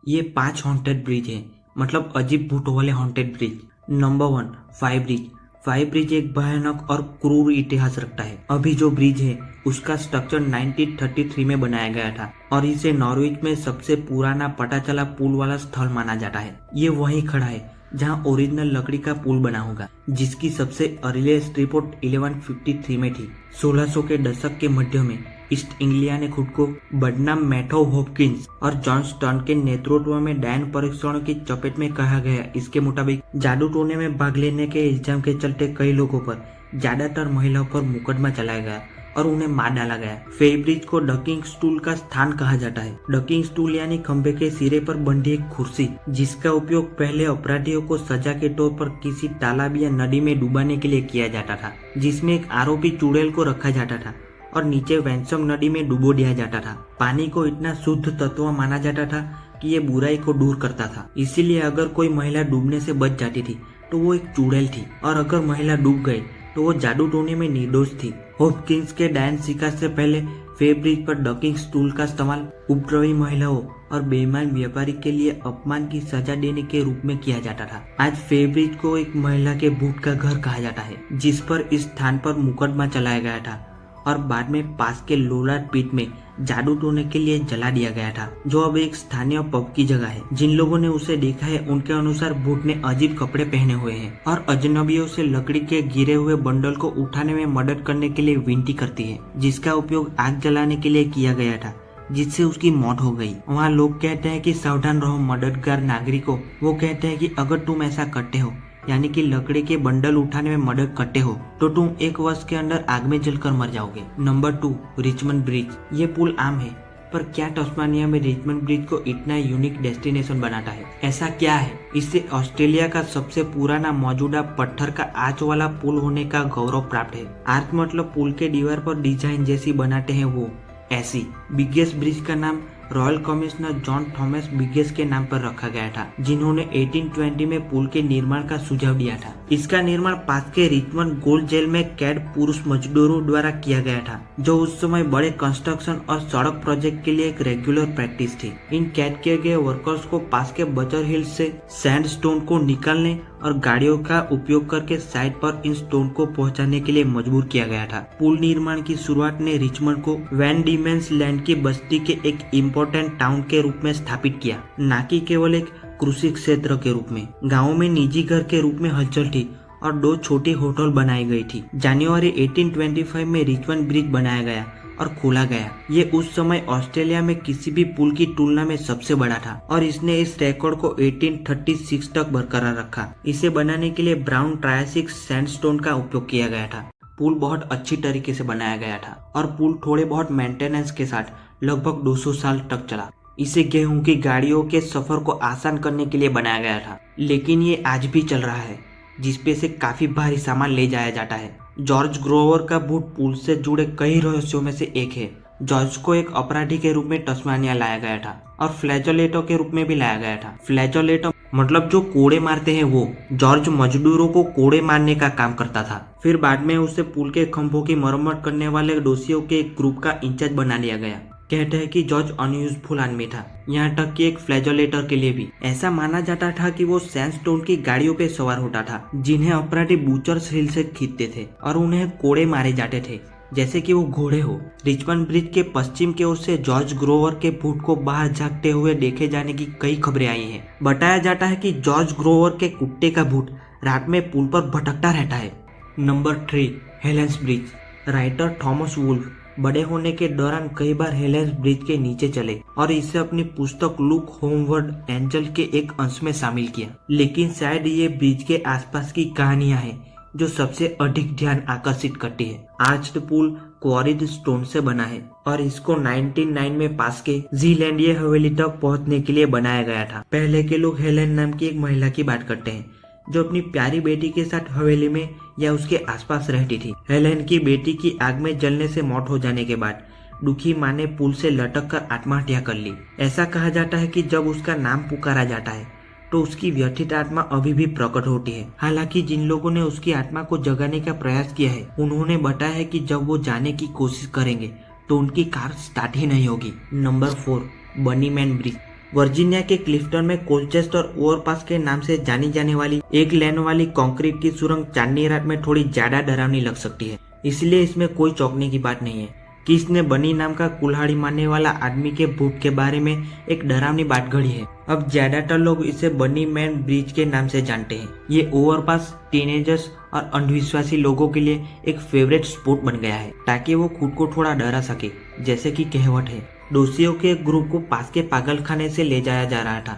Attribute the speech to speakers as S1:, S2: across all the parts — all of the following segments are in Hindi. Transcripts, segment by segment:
S1: ये 5 हॉन्टेड ब्रिज है, मतलब अजीब भूतों वाले haunted bridge. Number 1, five bridge. Five bridge एक भयानक और क्रूर इतिहास रखता है। अभी जो ब्रिज है उसका स्ट्रक्चर 1933 में बनाया गया था और इसे नॉर्विच में सबसे पुराना पता चला पुल वाला स्थल माना जाता है। ये वहीं खड़ा है जहां ओरिजिनल लकड़ी का पुल बना होगा, जिसकी सबसे अर्लीस्ट रिपोर्ट 1153 में थी। 1600 के दशक के मध्य में ईस्ट इंग्लिया ने खुद को बदनाम मैथ्यू हॉपकिंस और जॉन स्टर्न के नेतृत्व में डैन परीक्षणों की चपेट में कहा गया। इसके मुताबिक जादू टोने में भाग लेने के इल्जाम के चलते कई लोगों पर, ज्यादातर महिलाओं पर मुकदमा चलाया गया और उन्हें मार डाला गया। फेई ब्रिज को डकिंग स्टूल का स्थान कहा जाता है। डकिंग स्टूल यानी खंबे के सिरे पर बंधी एक कुर्सी, जिसका उपयोग पहले अपराधियों को सजा के तौर पर किसी तालाब या नदी में डुबाने के लिए किया जाता था, जिसमें एक आरोपी चुड़ैल को रखा जाता था और नीचे वैंसम नदी में डुबो दिया जाता था। पानी को इतना शुद्ध तत्व माना जाता था कि ये बुराई को दूर करता था। इसीलिए अगर कोई महिला डूबने से बच जाती थी तो वो एक चुड़ैल थी, और अगर महिला डूब गई तो वो जादू टोने में निर्दोष थी। हॉपकिंस के डैन शिकार से पहले फेई ब्रिज पर डकिंग स्टूल का इस्तेमाल उपद्रवी महिलाओं और बेईमान व्यापारी के लिए अपमान की सजा देने के रूप में किया जाता था। आज फेई ब्रिज को एक महिला के भूत का घर कहा जाता है, जिस पर इस स्थान पर मुकदमा चलाया गया था और बाद में पास के लोलाट पीट में जादू टोने के लिए जला दिया गया था, जो अब एक स्थानीय पब की जगह है। जिन लोगों ने उसे देखा है उनके अनुसार भूत ने अजीब कपड़े पहने हुए हैं और अजनबियों से लकड़ी के गिरे हुए बंडल को उठाने में मदद करने के लिए विनती करती है, जिसका उपयोग आग जलाने के लिए किया गया था, जिससे उसकी मौत हो गई। वहाँ लोग कहते हैं कि सावधान रहो मददगार नागरिकों। वो कहते हैं कि अगर तुम ऐसा करते हो, यानी कि लकड़ी के बंडल उठाने में मदद करते हो, तो तुम 1 वर्ष के अंदर आग में जलकर मर जाओगे। Number 2, Richmond bridge. ये पुल आम है, पर क्या तस्मानिया में रिचमंड ब्रिज को इतना यूनिक डेस्टिनेशन बनाता है? ऐसा क्या है? इससे ऑस्ट्रेलिया का सबसे पुराना मौजूदा पत्थर का आर्च वाला पुल होने का गौरव प्राप्त है। आर्च मतलब पुल के दीवार पर डिजाइन जैसी बनाते हैं वो, ऐसी। बिगेस्ट ब्रिज का नाम royal commissioner John Thomas begins के नाम पर रखा गया था, जिन्होंने 1820 में पुल के निर्माण का सुझाव दिया था। इसका निर्माण पास के रिचमंड गोल्ड जेल में कैद पुरुष मजदूरों द्वारा किया गया था, जो उस समय बड़े कंस्ट्रक्शन और सड़क प्रोजेक्ट के लिए एक रेगुलर प्रैक्टिस थी। इन कैद किए गए वर्कर्स को पास के बचर हिल्स से सैंडस्टोन को निकालने और गाड़ियों का उपयोग करके साइड पर इन स्टोन को पहुंचाने के लिए मजबूर किया गया था। पुल निर्माण की शुरुआत ने रिचमंड को वैन डीमेंस लैंड की बस्ती के एक इम्पोर्टेंट टाउन के रूप में स्थापित किया, न कि केवल एक कृषि क्षेत्र के रूप में। गाँव में निजी घर के रूप में हलचल थी और 2 छोटी होटल बनाई गई थी। जनवरी 1825 में रिचमंड ब्रिज बनाया गया और खोला गया। ये उस समय ऑस्ट्रेलिया में किसी भी पुल की तुलना में सबसे बड़ा था और इसने इस रिकॉर्ड को 1836 तक बरकरार रखा। इसे बनाने के लिए ब्राउन ट्रायसिक सैंडस्टोन का उपयोग किया गया था। पुल बहुत अच्छी तरीके से बनाया गया था और पुल थोड़े बहुत मेंटेनेंस के साथ लगभग 200 साल तक चला। इसे गेहूं की गाड़ियों के सफर को आसान करने के लिए बनाया गया था, लेकिन ये आज भी चल रहा है, जिसपे से काफी भारी सामान ले जाया जाता है। जॉर्ज ग्रोवर का भूत पुल से जुड़े कई रहस्यों में से एक है। जॉर्ज को एक अपराधी के रूप में तस्मानिया लाया गया था और फ्लैजोलेटो के रूप में भी लाया गया था। फ्लैजोलेटो मतलब जो कोड़े मारते हैं वो। जॉर्ज मजदूरों को कोड़े मारने का काम करता था। फिर बाद में उसे पुल के खंभों की मरम्मत करने वाले दोषियों के एक ग्रुप का इंचार्ज बना लिया गया। कहते हैं कि जॉर्ज अनयूजफुल आदमी था, यहाँ तक कि एक फ्लैजोलेटर के लिए भी। ऐसा माना जाता था कि वो सैंडस्टोन की गाड़ियों पे सवार होता था, जिन्हें अपराधी बूचर्स हिल से खींचते थे और उन्हें कोड़े मारे जाते थे जैसे कि वो घोड़े हो। रिचमंड ब्रिज के पश्चिम की ओर से जॉर्ज ग्रोवर के भूत को बाहर झांकते हुए देखे जाने की कई खबरें आई हैं। बताया जाता है कि जॉर्ज ग्रोवर के कुत्ते का भूत रात में पुल पर भटकता रहता है। Number 3, Helen's bridge. Writer Thomas Wolfe बड़े होने के दौरान कई बार हेलेंस ब्रिज के नीचे चले और इसे अपनी पुस्तक लुक होमवर्ड एंजल के एक अंश में शामिल किया। लेकिन शायद ये ब्रिज के आसपास की कहानियां हैं जो सबसे अधिक ध्यान आकर्षित करती है। आर्च्ड पुल क्वारीड स्टोन से बना है और इसको 1909 में पास के जीलैंडिये हवेली तक पहुंचने के लिए बनाया गया था। पहले के लोग हेलेन नाम की एक महिला की बात करते हैं, जो अपनी प्यारी बेटी के साथ हवेली में या उसके आसपास रहती थी। हेलेन की बेटी की आग में जलने से मौत हो जाने के बाद दुखी माँ ने पुल से लटक कर आत्महत्या कर ली। ऐसा कहा जाता है कि जब उसका नाम पुकारा जाता है तो उसकी व्यथित आत्मा अभी भी प्रकट होती है। हालांकि जिन लोगों ने उसकी आत्मा को जगाने का प्रयास किया है, उन्होंने बताया है कि जब वो जाने की कोशिश करेंगे तो उनकी कार स्टार्ट ही नहीं होगी। Number 4, बनीमैन bridge. वर्जीनिया के क्लिफ्टन में कोलचेस्टर ओवरपास के नाम से जानी जाने वाली एक लेन वाली कंक्रीट की सुरंग चांदनी रात में थोड़ी ज्यादा डरावनी लग सकती है, इसलिए इसमें कोई चौंकने की बात नहीं है कि इसने बनी नाम का कुल्हाड़ी मारने वाला आदमी के भूत के बारे में एक डरावनी बात घड़ी है। अब ज्यादातर लोग इसे बनी मैन ब्रिज के नाम से जानते हैं। ये ओवरपास टीनेजर्स और अंधविश्वासी लोगों के लिए एक फेवरेट स्पॉट बन गया है ताकि वो खुद को थोड़ा डरा सके। जैसे कि कहावत है, दोषियों के एक ग्रुप को पास के पागलखाने से ले जाया जा रहा था,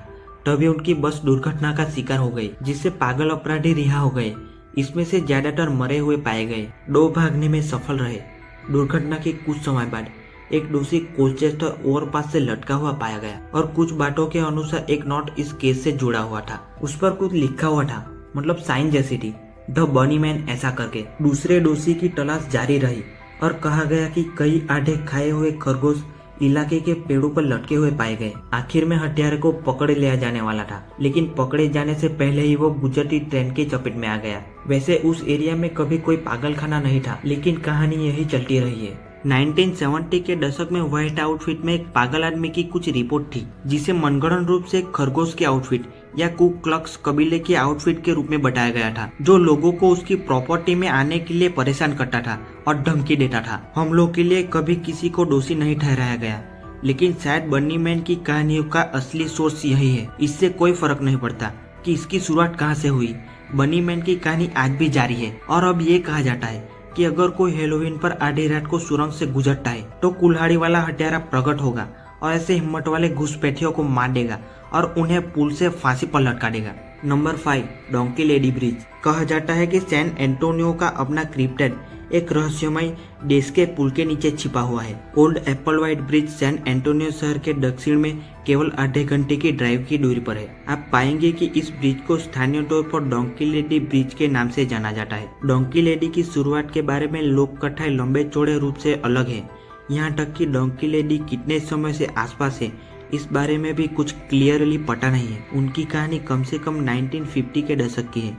S1: तभी उनकी बस दुर्घटना का शिकार हो गई, जिससे पागल अपराधी रिहा हो गए। इसमें से ज्यादातर मरे हुए पाए गए, 2 भागने में सफल रहे। दुर्घटना के कुछ समय बाद एक दोषी कोलचेस्टर ओवरपास से लटका हुआ पाया गया और कुछ बातों के अनुसार एक नोट इस केस से जुड़ा हुआ था। उस पर कुछ लिखा हुआ था, मतलब साइन जैसी थी, द बनी मैन ऐसा करके। दूसरे दोषी की तलाश जारी रही और कहा गया कि कई आधे खाए हुए खरगोश इलाके के पेड़ों पर लटके हुए पाए गए। आखिर में हत्यारे को पकड़ लिया जाने वाला था, लेकिन पकड़े जाने से पहले ही वो गुजरती ट्रेन की चपेट में आ गया। वैसे उस एरिया में कभी कोई पागलखाना नहीं था, लेकिन कहानी यही चलती रही है। 1970 के दशक में व्हाइट आउटफिट में एक पागल आदमी की कुछ रिपोर्ट थी, जिसे मनगढ़ंत रूप से खरगोश की आउटफिट या कू क्लक्स कबीले की आउटफिट के रूप में बताया गया था, जो लोगों को उसकी प्रॉपर्टी में आने के लिए परेशान करता था और धमकी देता था। हमलों के लिए कभी किसी को दोषी नहीं ठहराया गया, लेकिन शायद बनी मैन की कहानियों का असली सोर्स यही है। इससे कोई फर्क नहीं पड़ता कि इसकी शुरुआत कहाँ से हुई, बनी मैन की कहानी आज भी जारी है। और अब ये कहा जाता है कि अगर कोई हेलोवीन पर आधी रात को सुरंग से गुजरता है तो कुल्हाड़ी वाला हत्यारा प्रकट होगा और ऐसे हिम्मत वाले घुसपैठियों को मार देगा और उन्हें पुल से फांसी पर लटका देगा। Number 5, donkey lady bridge. कहा जाता है कि सैन एंटोनियो का अपना क्रिप्टेड एक रहस्यमय देश के पुल के नीचे छिपा हुआ है। Old Apple White Bridge San Antonio शहर के दक्षिण में केवल आधे घंटे की ड्राइव की दूरी पर है। आप पाएंगे कि इस ब्रिज को स्थानीय तौर पर डोंकी लेडी ब्रिज के नाम से जाना जाता है। डोंकी लेडी की शुरुआत के बारे में लोक कथाएं लंबे चौड़े रूप से अलग है। यहाँ तक कि डोंकी लेडी कितने समय से आसपास है, इस बारे में भी कुछ क्लियरली पता नहीं है। उनकी कहानी कम से कम 1950 के दशक की है,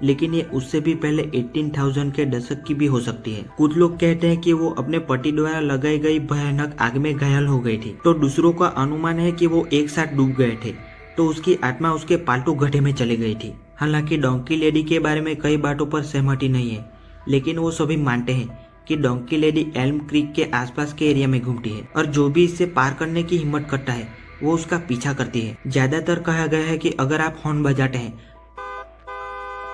S1: लेकिन ये उससे भी पहले 18,000 के दशक की भी हो सकती है। कुछ लोग कहते हैं कि वो अपने पति द्वारा लगाई गई भयानक आग में घायल हो गई थी, तो दूसरों का अनुमान है कि वो एक साथ डूब गए थे, तो उसकी आत्मा उसके पालतू गड्ढे में चली गई थी। हालांकि डोंकी लेडी के बारे में कई बातों पर सहमति नहीं है, लेकिन वो सभी मानते हैं कि डोंकी लेडी एल्म क्रीक के आसपास के एरिया में घूमती है और जो भी इससे पार करने की हिम्मत करता है वो उसका पीछा करती है। ज्यादातर कहा गया है कि अगर आप हॉर्न बजाते हैं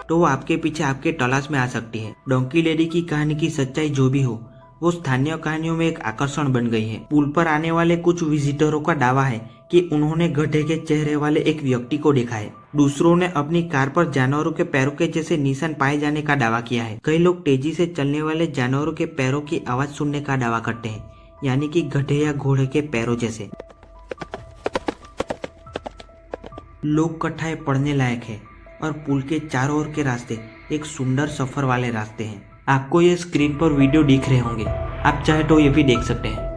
S1: तो वो आपके पीछे आपके तलाश में आ सकती है। डोंकी लेडी की कहानी की सच्चाई जो भी हो, वो स्थानीय कहानियों में एक आकर्षण बन गई है। पुल पर आने वाले कुछ विजिटरों का दावा है कि उन्होंने गधे के चेहरे वाले एक व्यक्ति को देखा है। दूसरों ने अपनी कार पर जानवरों के पैरों के जैसे निशान पाए जाने का दावा किया है। कई लोग तेजी से चलने वाले जानवरों के पैरों की आवाज सुनने का दावा करते हैं, यानी कि गधे या घोड़े के पैरों जैसे। लोक कथाएं पढ़ने लायक है और पुल के चारों ओर के रास्ते एक सुंदर सफर वाले रास्ते हैं। आपको ये स्क्रीन पर वीडियो दिख रहे होंगे, आप चाहे तो ये भी देख सकते हैं।